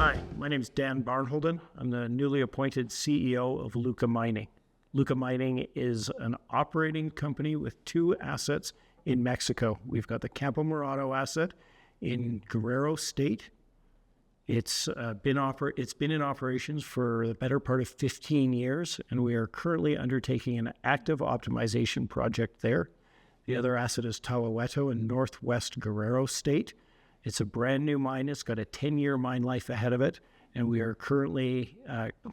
Hi, my name is Dan Barnholden. I'm the newly appointed CEO of Luca Mining. Luca Mining is an operating company with two assets in Mexico. We've got the Campo Morado asset in Guerrero State. It's been in operations for the better part of 15 years, and we are currently undertaking an active optimization project there. The other asset is Tahuehueto in northwest Guerrero State. It's a brand new mine. It's got a 10-year mine life ahead of it, and we are currently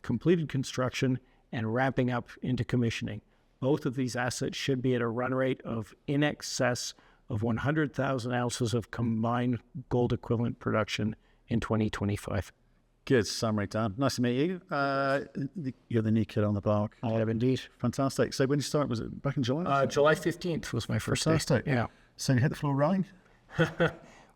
completed construction and ramping up into commissioning. Both of these assets should be at a run rate of in excess of 100,000 ounces of combined gold equivalent production in 2025. Good summary, Dan. Nice to meet you. You're the new kid on the block. I have indeed. Fantastic. So when you started, was it back in July? July 15th was my first day. Fantastic. Yeah. So you hit the floor running?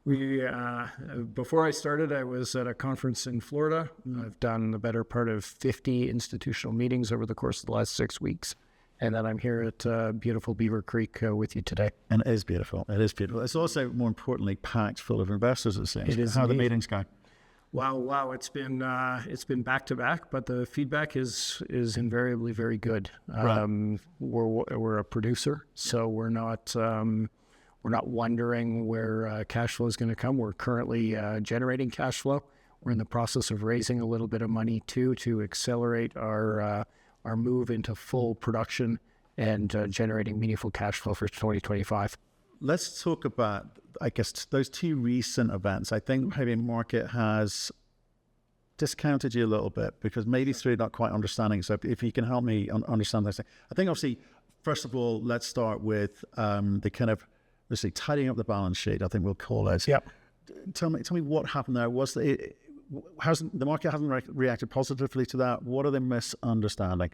Before I started, I was at a conference in Florida. I've done the better part of 50 institutional meetings over the course of the last 6 weeks. And then I'm here at beautiful Beaver Creek with you today. And it is beautiful. It is beautiful. It's also, more importantly, packed full of investors, it seems. It is. How are the meetings going? Wow. It's been back to back, but the feedback is invariably very good. Right. We're a producer, so we're not wondering where cash flow is going to come. We're currently generating cash flow. We're in the process of raising a little bit of money too to accelerate our move into full production and generating meaningful cash flow for 2025. Let's talk about, I guess, those two recent events. I think maybe the market has discounted you a little bit because maybe through not quite understanding. So if you can help me understand this. I think obviously, first of all, let's start with the kind of, let's say, tidying up the balance sheet, I think we'll call it. Yep. Tell me what happened there. The market hasn't reacted positively to that? What are they misunderstanding?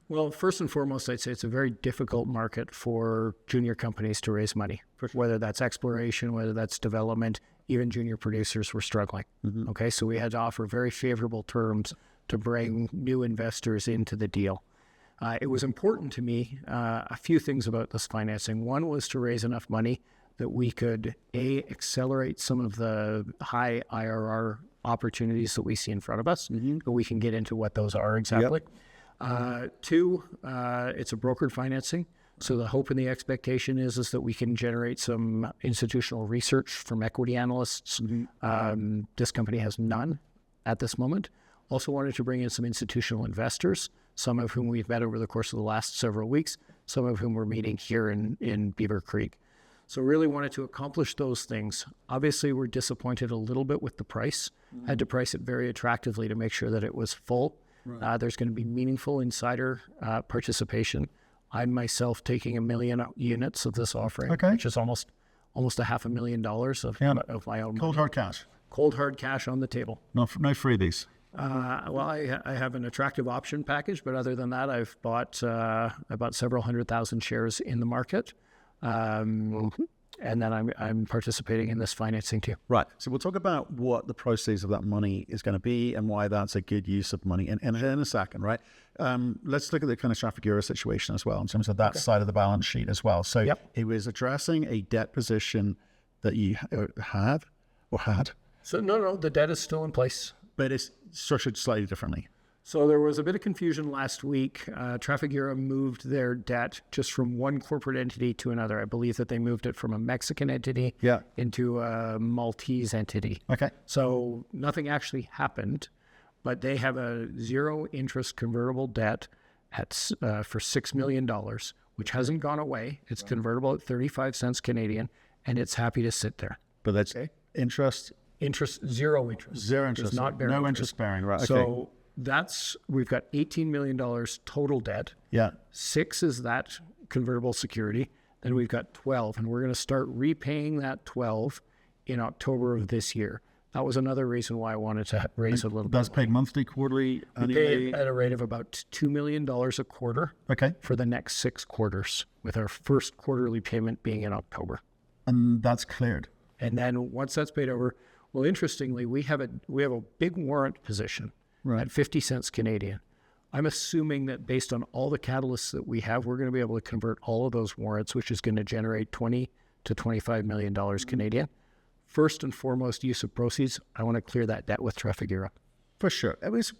Well, first and foremost, I'd say it's a very difficult market for junior companies to raise money, whether that's exploration, whether that's development. Even junior producers were struggling. Mm-hmm. Okay, so we had to offer very favorable terms to bring new investors into the deal. It was important to me, a few things about this financing. One was to raise enough money that we could, accelerate some of the high IRR opportunities that we see in front of us, but we can get into what those are exactly. Yep. Two, it's a brokered financing. So the hope and the expectation is that we can generate some institutional research from equity analysts. Mm-hmm. This company has none at this moment. Also wanted to bring in some institutional investors, some of whom we've met over the course of the last several weeks, some of whom we're meeting here in Beaver Creek. So really wanted to accomplish those things. Obviously, we're disappointed a little bit with the price. Mm-hmm. Had to price it very attractively to make sure that it was full. Right. There's going to be meaningful insider participation. I'm myself taking 1 million units of this offering, which is almost $500,000 of my own cold money. Hard cash. Cold hard cash on the table. No freebies. Well, I have an attractive option package, but other than that, I've bought about several 100,000 shares in the market. And then I'm participating in this financing too. Right. So we'll talk about what the proceeds of that money is going to be and why that's a good use of money in a second, right? Let's look at the kind of Trafigura situation as well in terms of that side of the balance sheet as well. So It was addressing a debt position that you had. So no, the debt is still in place. But it's structured slightly differently. So there was a bit of confusion last week. Trafigura moved their debt just from one corporate entity to another. I believe that they moved it from a Mexican entity into a Maltese entity. Okay. So nothing actually happened, but they have a zero interest convertible debt at for $6 million, which hasn't gone away. It's convertible at 35 cents Canadian, and it's happy to sit there. But that's interest? Zero interest. Zero interest. Not bearing no interest bearing, right. So we've got $18 million total debt. Yeah. 6 is that convertible security. Then we've got 12, and we're going to start repaying that 12 in October of this year. That was another reason why I wanted to raise a little bit. That's paid monthly, quarterly, annually? We pay at a rate of about $2 million a quarter. Okay. For the next 6 quarters, with our first quarterly payment being in October. And that's cleared. And then once that's paid over, well, interestingly, we have a big warrant position. Right. At 50 cents Canadian. I'm assuming that based on all the catalysts that we have, we're going to be able to convert all of those warrants, which is going to generate $20 to $25 million Canadian first and foremost use of proceeds, I want to clear that debt with Trafigura. For sure. It's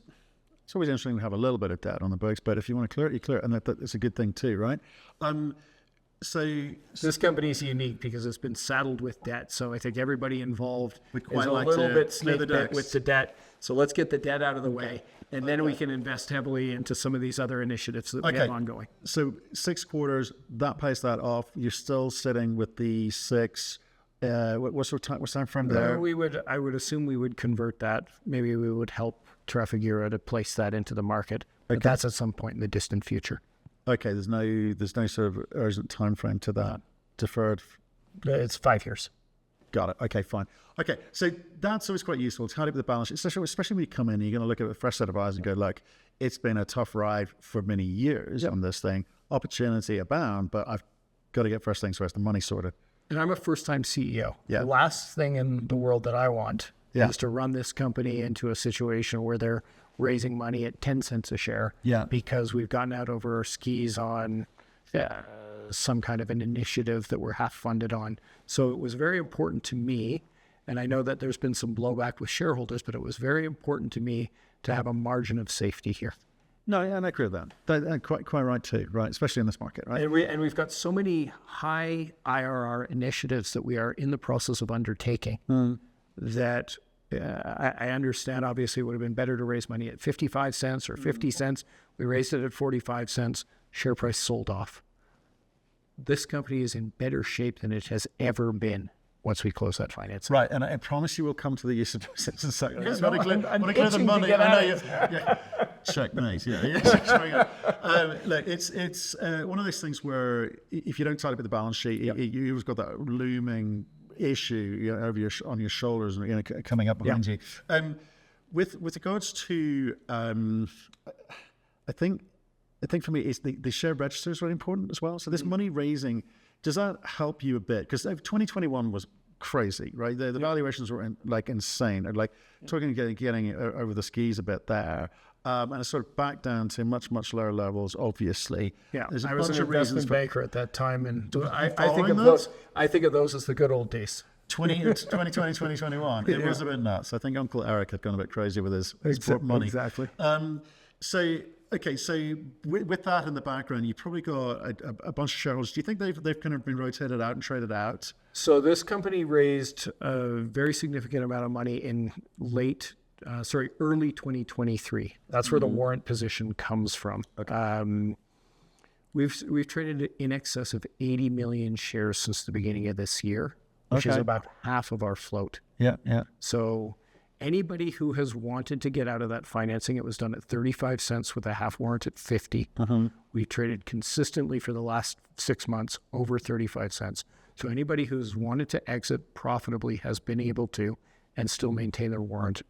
always interesting to have a little bit of debt on the books, but if you want to clear it, you clear it, and that's a good thing too, right? So this company is unique because it's been saddled with debt. So I think everybody involved is quite a like little to bit clear the snake bit decks. with the debt. So let's get the debt out of the way, and then we can invest heavily into some of these other initiatives that we have ongoing. So 6 quarters, that pays that off. You're still sitting with the 6. What's time frame there? I would assume we would convert that. Maybe we would help Trafigura to place that into the market. But that's at some point in the distant future. Okay, there's no sort of urgent time frame to that. Deferred. It's 5 years. Got it. Okay, fine. Okay, so that's always quite useful to tidy up the balance sheet, especially when you come in and you're going to look at a fresh set of eyes and go, look, it's been a tough ride for many years on this thing. Opportunity abound, but I've got to get first things first, the money sorted. And I'm a first-time CEO. Yeah. The last thing in the world that I want is to run this company into a situation where they're raising money at 10 cents a share because we've gotten out over our skis on some kind of an initiative that we're half funded on. So it was very important to me, and I know that there's been some blowback with shareholders, but it was very important to me to have a margin of safety here. No, yeah, and I agree with that. That's quite right too, right? Especially in this market, right? And we've got so many high IRR initiatives that we are in the process of undertaking that I understand. Obviously, it would have been better to raise money at 55 cents or 50 cents. We raised it at 45 cents. Share price sold off. This company is in better shape than it has ever been once we close that financing. Right, and I promise you we'll come to the use of proceeds in a second. Yeah, It's not I'm clear the itching to money. get I know out. you. Checkmate. Look, it's one of those things where if you don't tidy up with the balance sheet, you've got that looming issue over on your shoulders and coming up behind you. With regards to, I think for me, is the share register is really important as well. So this money raising, does that help you a bit? Because 2021 was crazy, right? The valuations were insane. Like talking getting over the skis a bit there. And it's sort of back down to much lower levels, obviously. Yeah, There's I was an investment banker at that time, and I think of those as the good old days. 2020, 2021. It was a bit nuts. I think Uncle Eric had gone a bit crazy with his money. Exactly. So with that in the background, you've probably got a bunch of shareholders. Do you think they've kind of been rotated out and traded out? So this company raised a very significant amount of money in early 2023. That's where the warrant position comes from. Okay. We've traded in excess of 80 million shares since the beginning of this year, which is about half of our float. Yeah. So anybody who has wanted to get out of that financing, it was done at 35 cents with a half warrant at 50. We traded consistently for the last 6 months over 35 cents. So anybody who's wanted to exit profitably has been able to and still maintain their warrant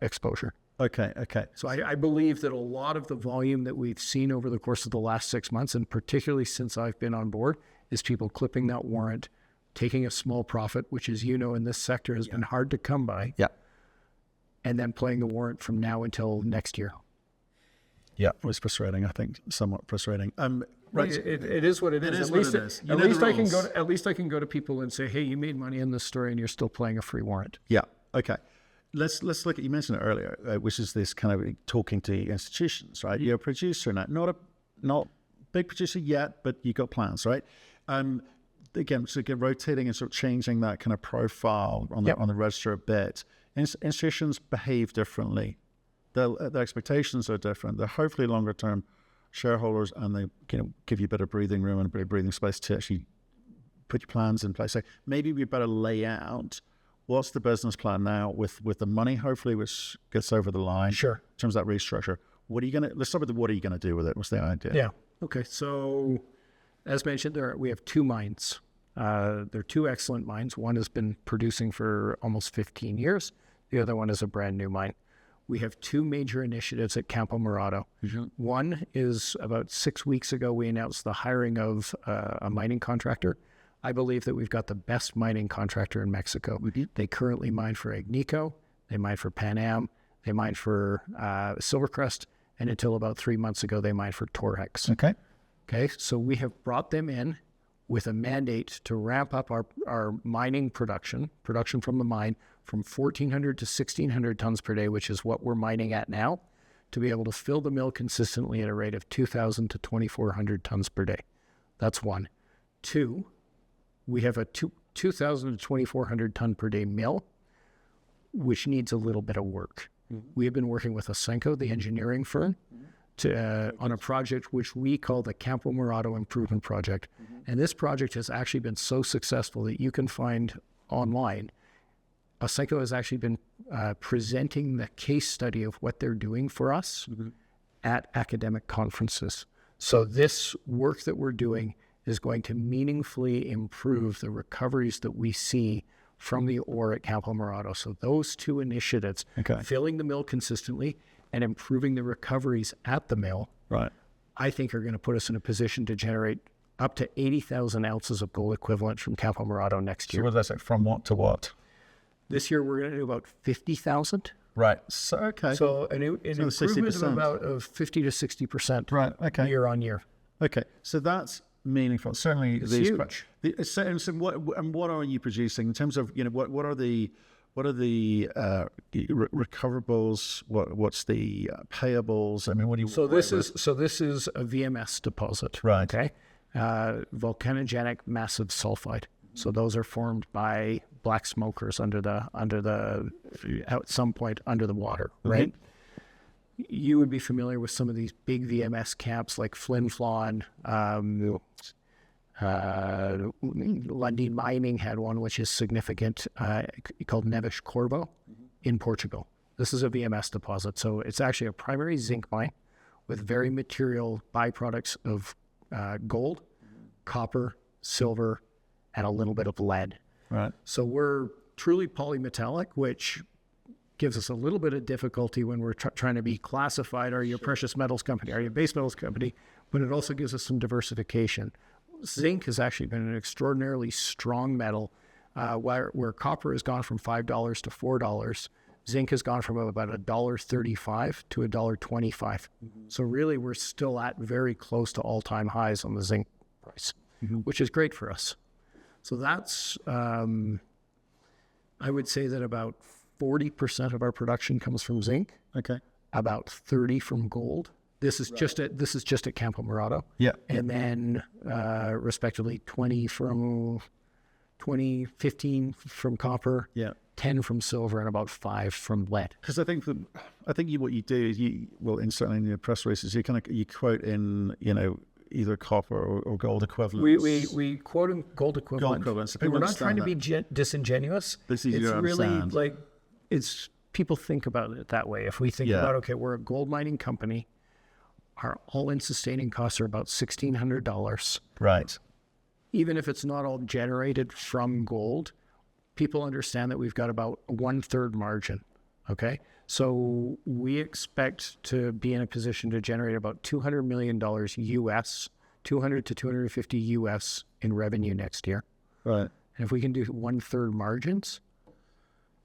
exposure. Okay. So I believe that a lot of the volume that we've seen over the course of the last 6 months, and particularly since I've been on board, is people clipping that warrant, taking a small profit, which, as you know, in this sector has been hard to come by. Yeah. And then playing the warrant from now until next year. Yeah, it was frustrating. I think somewhat frustrating. Right, it is what it is. At least I can go to people and say, "Hey, you made money in this story, and you're still playing a free warrant." Yeah. Okay. Let's look at, you mentioned it earlier, which is this kind of talking to institutions, right? You're a producer now, not big producer yet, but you got plans, right? Again, so get rotating and sort of changing that kind of profile on the register a bit. Institutions behave differently. Their expectations are different. They're hopefully longer term shareholders, and they give you a bit of breathing room and a bit of breathing space to actually put your plans in place. So maybe we better lay out what's the business plan now with the money, hopefully, which gets over the line. Sure. In terms of that restructure. Let's start with what are you going to do with it? What's the idea? Yeah. Okay. So as mentioned, we have 2 mines. They're 2 excellent mines. One has been producing for almost 15 years. The other one is a brand new mine. We have 2 major initiatives at Campo Morado. One is about 6 weeks ago, we announced the hiring of a mining contractor. I believe that we've got the best mining contractor in Mexico. They currently mine for Agnico, they mine for Pan Am, they mine for Silvercrest, and until about 3 months ago, they mined for Torex. Okay, so we have brought them in. with a mandate to ramp up our mining production from the mine from 1,400 to 1,600 tons per day, which is what we're mining at now, to be able to fill the mill consistently at a rate of 2,000 to 2,400 tons per day. That's one. Two, we have a 2,000 to 2,400 ton per day mill, which needs a little bit of work. We have been working with Aseno, the engineering firm, on a project which we call the Campo Morado Improvement Project. And this project has actually been so successful that you can find online. Aseno has actually been presenting the case study of what they're doing for us at academic conferences. So this work that we're doing is going to meaningfully improve the recoveries that we see from the ore at Campo Morado. So those two initiatives, filling the mill consistently and improving the recoveries at the mill, I think are going to put us in a position to generate up to 80,000 ounces of gold equivalent from Campo Morado next year. So what does that say? From what to what? This year we're going to do about 50,000. Right. So So an improvement of 50 to 60%. Year on year. Okay. So that's meaningful. Certainly, it's huge. So what are you producing in terms of what are the recoverables? What's the payables? I mean, what do you? So this is a VMS deposit. Right. Okay. Volcanogenic massive sulfide. So those are formed by black smokers at some point under the water, right? You would be familiar with some of these big VMS camps like Flin Flon. Luca Mining had one which is significant, called Neves Corvo in Portugal. This is a VMS deposit. So it's actually a primary zinc mine with very material byproducts of gold, copper, silver, and a little bit of lead. Right. So we're truly polymetallic, which gives us a little bit of difficulty when we're trying to be classified. Are you a precious metals company? Are you a base metals company? But it also gives us some diversification. Zinc has actually been an extraordinarily strong metal, where copper has gone from $5 to $4. Zinc has gone from about $1.35 to $1.25. So really, we're still at very close to all-time highs on the zinc price, which is great for us. So that's, I would say that about 40% of our production comes from zinc. Okay. About 30 from gold. This is just at Campo Morado. Yeah. And then respectively 15 from copper. Yeah. 10 from silver and about 5 from lead. Because I think what you do is certainly in your press releases, you quote in either copper or gold equivalents. We quote in gold equivalent. Gold equivalents. We're not trying to be disingenuous. This is it's really understand. like people think about it that way. If we think about, okay, we're a gold mining company, our all-in sustaining costs are about $1,600. Right. Even if it's not all generated from gold, people understand that we've got about a 1/3 margin. Okay. So we expect to be in a position to generate about $200 million US, 200 to 250 US in revenue next year. Right. And if we can do 1/3 margins,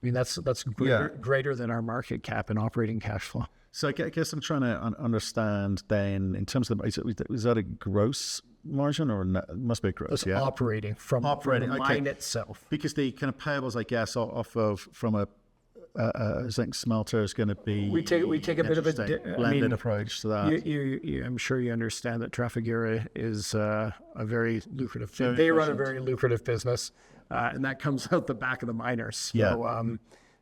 I mean, that's greater than our market cap and operating cash flow. So I guess I'm trying to understand then in terms of, is that a gross margin or it must be a gross? It's operating from the mine itself. Because the kind of payables, I guess, from a zinc smelter is going to be we take a bit of a blended approach to that. I'm sure you understand that Trafigura is a very lucrative. They run a very lucrative business, and that comes out the back of the miners.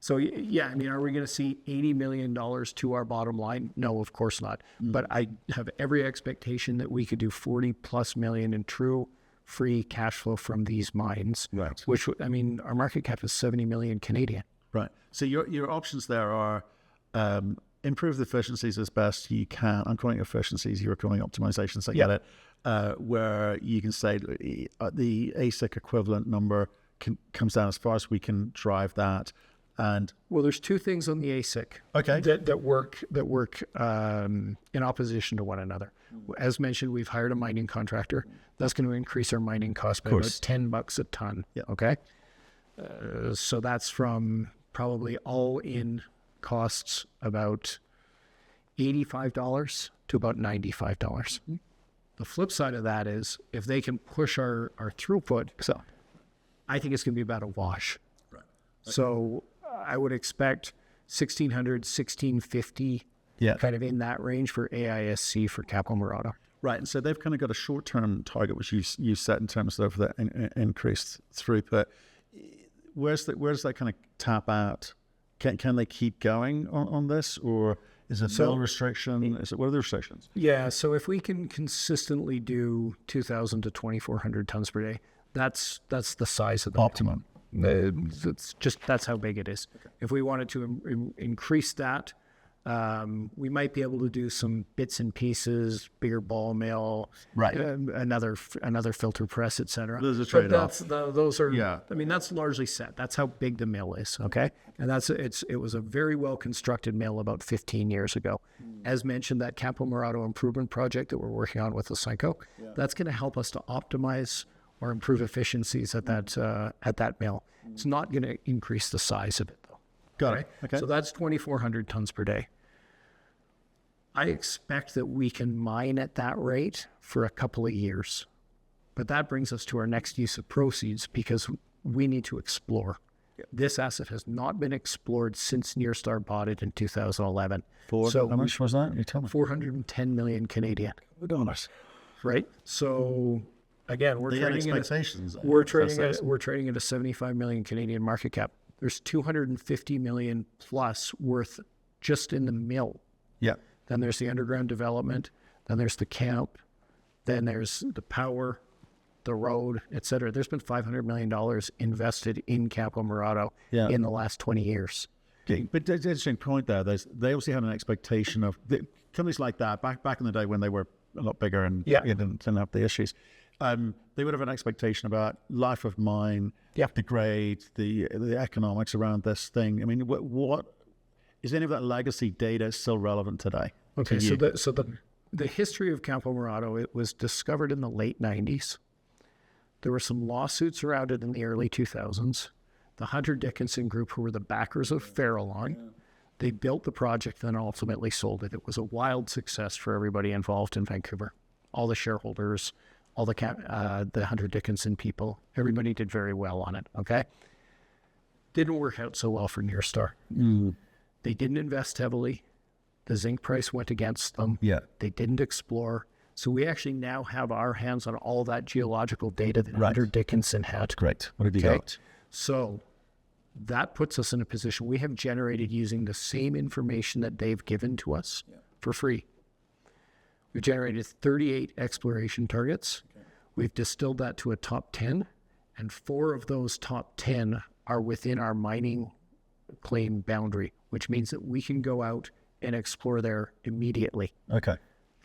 So, I mean, are we going to see $80 million to our bottom line? No, of course not. But I have every expectation that we could do 40+ million in true free cash flow from these mines. Right. Which, I mean, our market cap is 70 million Canadian. Right. So your options there are improve the efficiencies as best you can. I'm calling it efficiencies. You're calling optimizations. I get it. Where you can say the ASIC equivalent number comes down as far as we can drive that. And there's two things on the ASIC that work in opposition to one another. As mentioned, we've hired a mining contractor. That's going to increase our mining cost by about $10 a ton. Yeah. Okay. So that's from probably all in costs about $85 to about $95. The flip side of that is if they can push our throughput, So, I think it's going to be about a wash. right. So I would expect 1600, 1650, Yeah. kind of in that range for AISC for Campo Morado. Right, and so they've kind of got a short-term target, which you set in terms of the increased throughput. Where does that kind of tap out? Can they keep going on this, or is it mill restriction? What are the restrictions? Yeah, so if we can consistently do 2,000 to 2,400 tons per day, that's the size of the Optimum. that's how big it is. Okay. If we wanted to increase that, we might be able to do some bits and pieces, bigger ball mill, Right. Another filter press, etc. There's a trade-off. Those are. Yeah. I mean, that's largely set. That's how big the mill is. Okay, and it was a very well constructed mill about 15 years ago. As mentioned, that Campo Morado Improvement Project that we're working on with Aseno, that's going to help us to optimize or improve efficiencies at that mill. It's not going to increase the size of it though. Got it. Okay. So that's 2,400 tons per day. I expect that we can mine at that rate for a couple of years. But that brings us to our next use of proceeds because we need to explore. This asset has not been explored since Nearstar bought it in 2011. How much was that? You tell me. 410 million Canadian. $4. Right? So again, we're They had trading expectations. we're trading at a 75 million Canadian market cap. There's 250 million plus worth just in the mill. Yeah. Then there's the underground development. Then there's the camp. Then there's the power, the road, et cetera. There's been $500 million invested in Campo Morado in the last 20 years. Okay. But there's an interesting point there. They obviously had an expectation of companies like that back in the day when they were a lot bigger and didn't have the issues. They would have an expectation about life of mine, the grade, the economics around this thing. I mean, what is any of that legacy data still relevant today? Okay, so the history of Campo Morado, it was discovered in the late 90s. There were some lawsuits around it in the early 2000s. The Hunter Dickinson Group, who were the backers of Farallon, they built the project and ultimately sold it. It was a wild success for everybody involved in Vancouver. All the shareholders, all the Hunter Dickinson people, everybody did very well on it, okay? Didn't work out so well for Nearstar. They didn't invest heavily. The zinc price went against them. Yeah. They didn't explore. So we actually now have our hands on all that geological data that Hunter Dickinson had. Great. What have you got? So that puts us in a position we have generated using the same information that they've given to us for free. We've generated 38 exploration targets. Okay. We've distilled that to a top 10, and 4 of those top 10 are within our mining claim boundary, which means that we can go out and explore there immediately. Okay.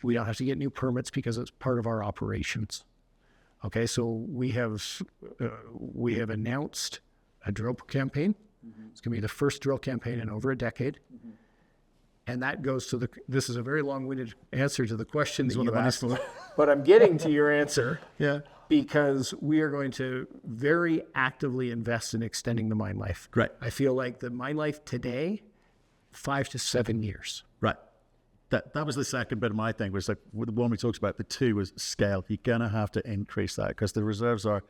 We don't have to get new permits because it's part of our operations. Okay, so we have announced a drill campaign. It's going to be the first drill campaign in over a decade. And that goes to this is a very long-winded answer to the question that you asked, but I'm getting to your answer. Because we are going to very actively invest in extending the mine life. Right. I feel like the mine life today, 5 to 7 years. Right. That was the second bit of my thing, was like the one we talked about, the 2 was scale. You're going to have to increase that because the reserves are,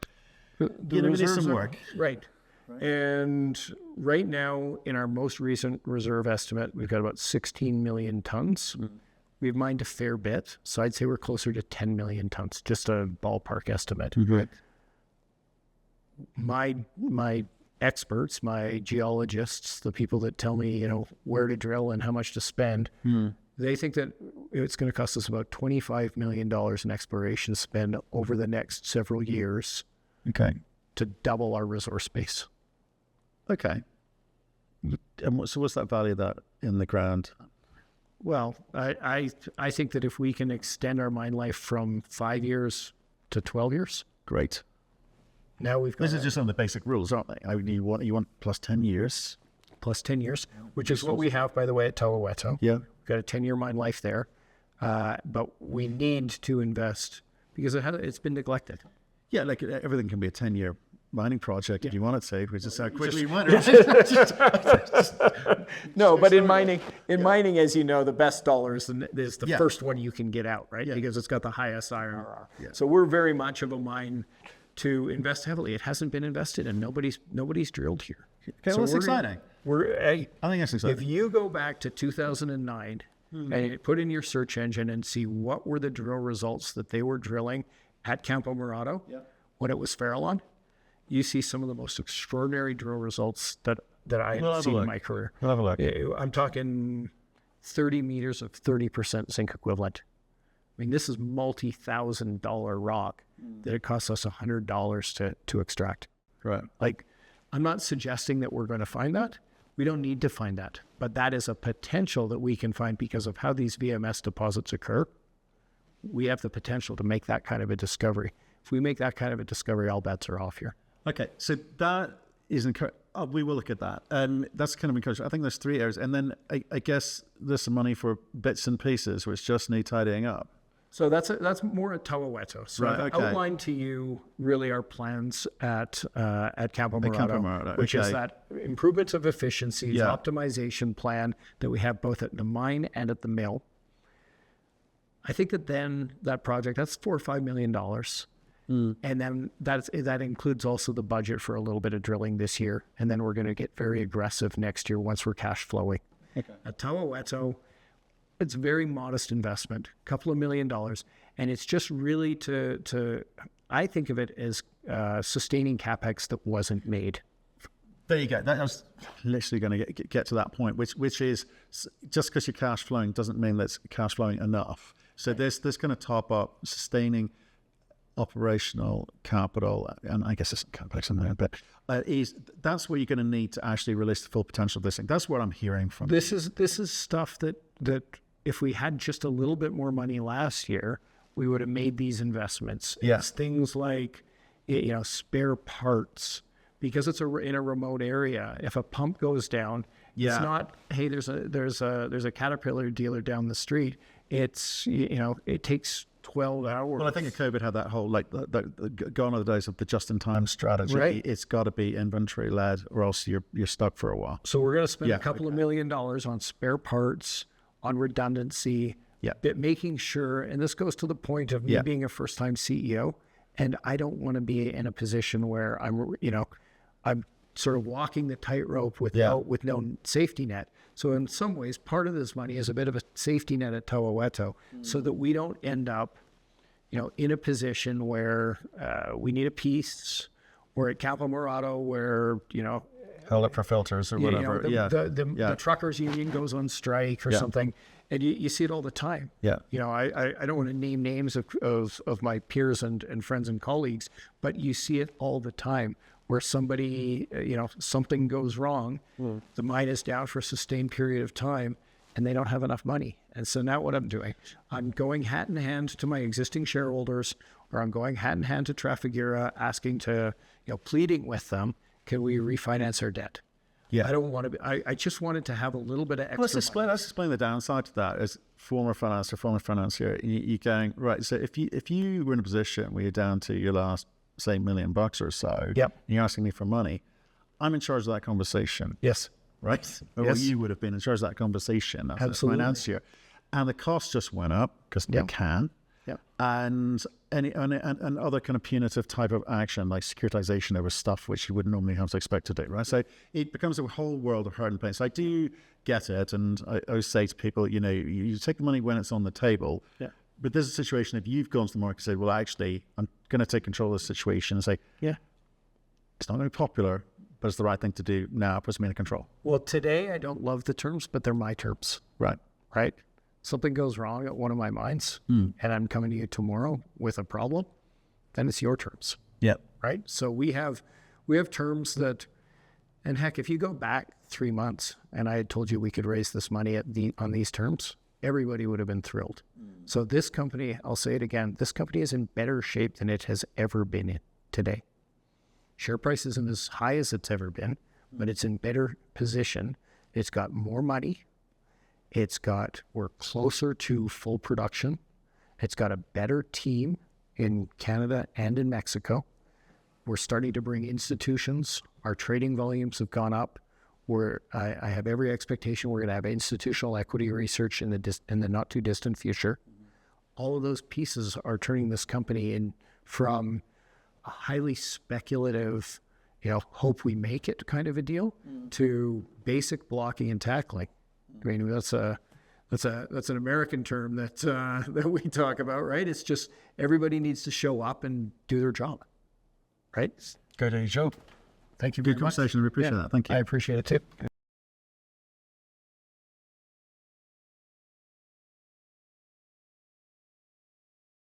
need some work. Right. And right now, in our most recent reserve estimate, we've got about 16 million tons. We've mined a fair bit, so I'd say we're closer to 10 million tons, just a ballpark estimate. My experts, my geologists, the people that tell me, where to drill and how much to spend, they think that it's going to cost us about $25 million in exploration spend over the next several years to double our resource base. Okay. And so what's that value of that in the ground? Well, I think that if we can extend our mine life from 5 years to 12 years. Great. Now we've got... This is just some of the basic rules, aren't they? I mean, you want plus 10 years. Plus 10 years, which is what we have, by the way, at Tahuehueto. Yeah. We've got a 10-year mine life there. But we need to invest because it's been neglected. Yeah, like everything can be a 10-year mining project if you wanted to, which is how quickly you went. No, but in mining, as you know, the best dollar is the first one you can get out, right? Because it's got the highest IRR. Yeah. So we're very much of a mine to invest heavily. It hasn't been invested in. Nobody's drilled here. Okay, so well, that's exciting. I think that's exciting. If you go back to 2009 and put in your search engine and see what were the drill results that they were drilling at Campo Morado when it was Farallon, you see some of the most extraordinary drill results that I have seen in my career. We'll have a look. I'm talking 30 meters of 30% zinc equivalent. I mean, this is multi-$1,000 rock that it costs us $100 to extract. Right. Like, I'm not suggesting that we're going to find that. We don't need to find that. But that is a potential that we can find because of how these VMS deposits occur. We have the potential to make that kind of a discovery. If we make that kind of a discovery, all bets are off here. Okay, so that is encouraging. Oh, we will look at that. That's kind of encouraging. I think there's 3 areas. And then I guess there's some money for bits and pieces which just need tidying up. So that's more at Tahuehueto. So right, I've outlined to you really our plans at Campo Morado, which is that improvement of efficiencies, optimization plan that we have both at the mine and at the mill. I think that then that project, that's $4 or $5 million. And then that includes also the budget for a little bit of drilling this year. And then we're going to get very aggressive next year once we're cash flowing. Okay. At Tahuehueto, it's very modest investment, a couple of $1 million. And it's just really to I think of it as sustaining CapEx that wasn't made. There you go. I was literally going to get to that point, which is just because you're cash flowing doesn't mean that's cash flowing enough. So there's going to top up sustaining operational capital, and I guess it's complex in there, but that's what you're going to need to actually release the full potential of this thing. That's what I'm hearing from this is stuff that if we had just a little bit more money last year, we would have made these investments. Yeah. It's things like spare parts, because it's in a remote area. If a pump goes down, it's not, hey, there's a Caterpillar dealer down the street. It's it takes 12 hours. Well, I think COVID had that whole gone are the days of the just-in-time strategy. Right. It's got to be inventory led, or else you're stuck for a while. So we're going to spend a couple of $1 million on spare parts, on redundancy, making sure. And this goes to the point of me being a first-time CEO, and I don't want to be in a position where I'm sort of walking the tightrope with no safety net. So in some ways, part of this money is a bit of a safety net at Tahuehueto, so that we don't end up, in a position where we need a piece, or at Campo Morado where, hold up for filters or whatever. The truckers union goes on strike or something, and you see it all the time. Yeah. I don't want to name names of my peers and friends and colleagues, but you see it all the time, where somebody, something goes wrong, the mine is down for a sustained period of time, and they don't have enough money. And so now what I'm doing, I'm going hat in hand to my existing shareholders, or I'm going hat in hand to Trafigura, asking to, pleading with them, can we refinance our debt? Yeah. I don't want to be, I just wanted to have a little bit of extra Let's explain the downside to that. As former financier, you're going, right, so if you were in a position where you're down to your last, say, $1 million or so, and you're asking me for money, I'm in charge of that conversation. Yes. Right? Well, you would have been in charge of that conversation as a financier. And the cost just went up because they can. Yep. And other kind of punitive type of action, like securitization over stuff which you would normally have to expect to do, right? So it becomes a whole world of hard and pain. So I do get it, and I always say to people, you take the money when it's on the table. Yeah. But there's a situation, if you've gone to the market and said, well, actually, I'm going to take control of the situation and say, it's not going to be popular, but it's the right thing to do now. It puts me in control. Well, today I don't love the terms, but they're my terms. Right. Something goes wrong at one of my mines, and I'm coming to you tomorrow with a problem, then it's your terms. Yep. Right? So we have terms that, and heck, if you go back 3 months and I had told you we could raise this money on these terms, everybody would have been thrilled. So this company, I'll say it again, this company is in better shape than it has ever been in today. Share price isn't as high as it's ever been, but it's in better position. It's got more money. We're closer to full production. It's got a better team in Canada and in Mexico. We're starting to bring institutions. Our trading volumes have gone up. I have every expectation we're going to have institutional equity research in the not too distant future. All of those pieces are turning this company in from a highly speculative, hope we make it kind of a deal to basic blocking and tackling. I mean, that's an American term that we talk about, right? It's just everybody needs to show up and do their job, right? Good job. Thank you very much. Good conversation. We appreciate that. Thank you. I appreciate it too.